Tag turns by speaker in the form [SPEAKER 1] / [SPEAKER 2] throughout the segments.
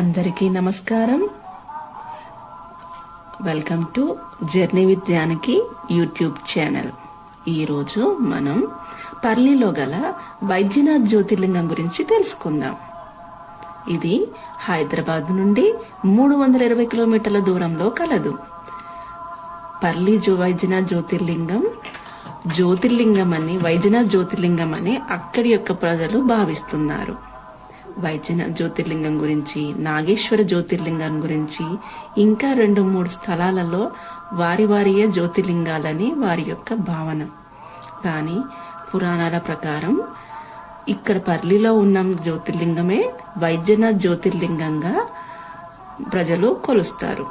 [SPEAKER 1] అందరికీ నమస్కారం. Welcome to journey with Janaki YouTube channel. ఈరోజు మనం పర్లీలో గల వైద్యనాథ్ జ్యోతిర్లింగం గురించి తెలుసుకుందాం. ఇది హైదరాబాద్ నుండి 320 కిలోమీటర్ల దూరంలో కలదు. పర్లీ వైద్యనాథ్ జ్యోతిర్లింగం అని వైద్యనాథ్ జ్యోతిర్లింగం అని అక్కడి యొక్క ప్రజలు భావిస్తున్నారు. వైద్యనాథ్ జ్యోతిర్లింగం గురించి, నాగేశ్వర జ్యోతిర్లింగం గురించి, ఇంకా 2-3 స్థలాలలో వారియే జ్యోతిర్లింగాలని వారి యొక్క భావన. కానీ పురాణాల ప్రకారం ఇక్కడ పర్లీలో ఉన్న జ్యోతిర్లింగమే వైద్యనాథ్ జ్యోతిర్లింగంగా ప్రజలు కొలుస్తారు.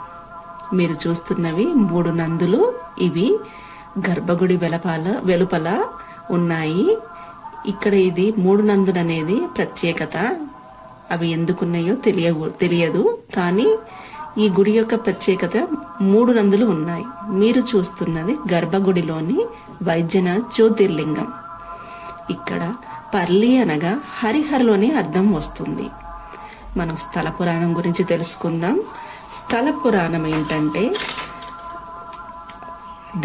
[SPEAKER 1] మీరు చూస్తున్నవి 3 నందులు. ఇవి గర్భగుడి వెలుపల ఉన్నాయి. ఇక్కడ ఇది 3 నందులు అనేది ప్రత్యేకత. అవి ఎందుకున్నాయో తెలియదు, కానీ ఈ గుడి యొక్క ప్రత్యేకత 3 నందులు ఉన్నాయి. మీరు చూస్తున్నది గర్భగుడిలోని వైద్యనాథ్ జ్యోతిర్లింగం. ఇక్కడ పర్లి అనగా హరిహరలోని అర్థం వస్తుంది. మనం స్థల పురాణం గురించి తెలుసుకుందాం. స్థల పురాణం ఏంటంటే,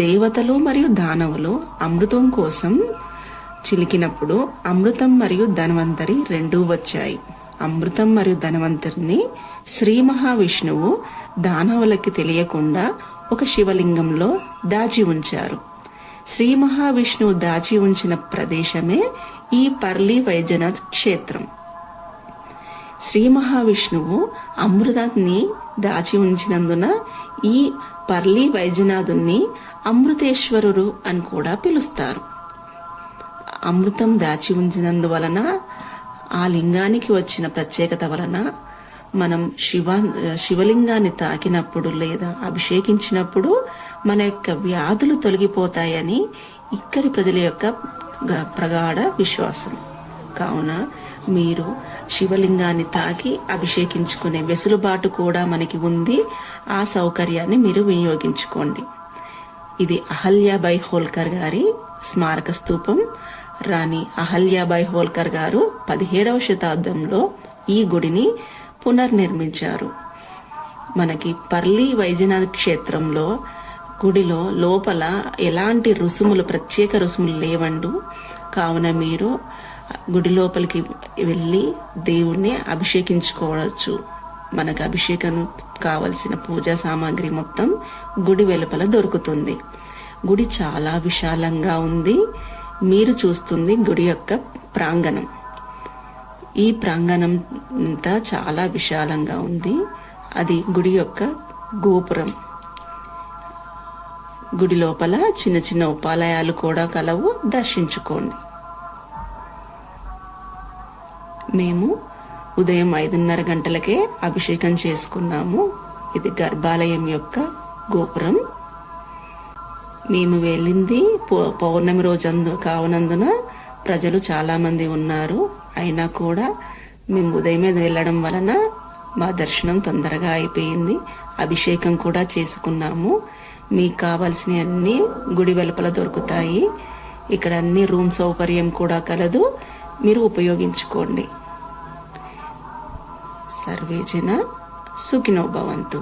[SPEAKER 1] దేవతలు మరియు దానవులు అమృతం కోసం చిలికినప్పుడు అమృతం మరియు ధన్వంతరి రెండూ వచ్చాయి. అమృతం మరియు ధన్వంతరిని శ్రీ మహావిష్ణువు దానవులకి తెలియకుండా ఒక శివలింగంలో దాచి ఉంచారు. శ్రీ మహావిష్ణువు దాచి ఉంచిన ప్రదేశమే ఈ పర్లి వైద్యనాథ్ క్షేత్రం. శ్రీ మహావిష్ణువు అమృతాన్ని దాచి ఉంచినందున ఈ పర్లి వైద్యనాథుని అమృతేశ్వరుడు అని కూడా పిలుస్తారు. అమృతం దాచి ఉంచినందువలన, ఆ లింగానికి వచ్చిన ప్రత్యేకత వలన మనం శివలింగాన్ని తాకినప్పుడు లేదా అభిషేకించినప్పుడు మన యొక్క వ్యాధులు తొలగిపోతాయని ఇక్కడి ప్రజల యొక్క ప్రగాఢ విశ్వాసం. కావున మీరు శివలింగాన్ని తాకి అభిషేకించుకునే వెసులుబాటు కూడా మనకి ఉంది. ఆ సౌకర్యాన్ని మీరు వినియోగించుకోండి. ఇది అహల్యాబాయి హోల్కర్ గారి స్మారక స్తూపం. రాణి అహల్యాబాయి హోల్కర్ గారు 17వ శతాబ్దంలో ఈ గుడిని పునర్నిర్మించారు. మనకి పర్లి వైద్యనాథ్ క్షేత్రంలో గుడిలో లోపల ఎలాంటి ప్రత్యేక రుసుములు లేవండు. కావున మీరు గుడి లోపలికి వెళ్ళి దేవుణ్ణి అభిషేకించుకోవచ్చు. మనకు అభిషేకం కావలసిన పూజా సామాగ్రి మొత్తం గుడి వెలుపల దొరుకుతుంది. గుడి చాలా విశాలంగా ఉంది. మీరు చూస్తుంది గుడి యొక్క ప్రాంగణం. ఈ ప్రాంగణం అంతా చాలా విశాలంగా ఉంది. అది గుడి యొక్క గోపురం. గుడి లోపల చిన్న చిన్న ఉపాలయాలు కూడా కలవు. దర్శించుకోండి. మేము ఉదయం 5:30 గంటలకే అభిషేకం చేసుకున్నాము. ఇది గర్భాలయం యొక్క గోపురం. మేము వెళ్ళింది పౌర్ణమి రోజు కావునందున ప్రజలు చాలా మంది ఉన్నారు. అయినా కూడా మేము ఉదయమే వెళ్ళడం వలన మా దర్శనం తొందరగా అయిపోయింది. అభిషేకం కూడా చేసుకున్నాము. మీకు కావాల్సిన అన్ని గుడి వెలుపల దొరుకుతాయి. ఇక్కడ అన్ని రూమ్ సౌకర్యం కూడా కలదు. మీరు ఉపయోగించుకోండి. సర్వే జన సుఖినో భవంతు.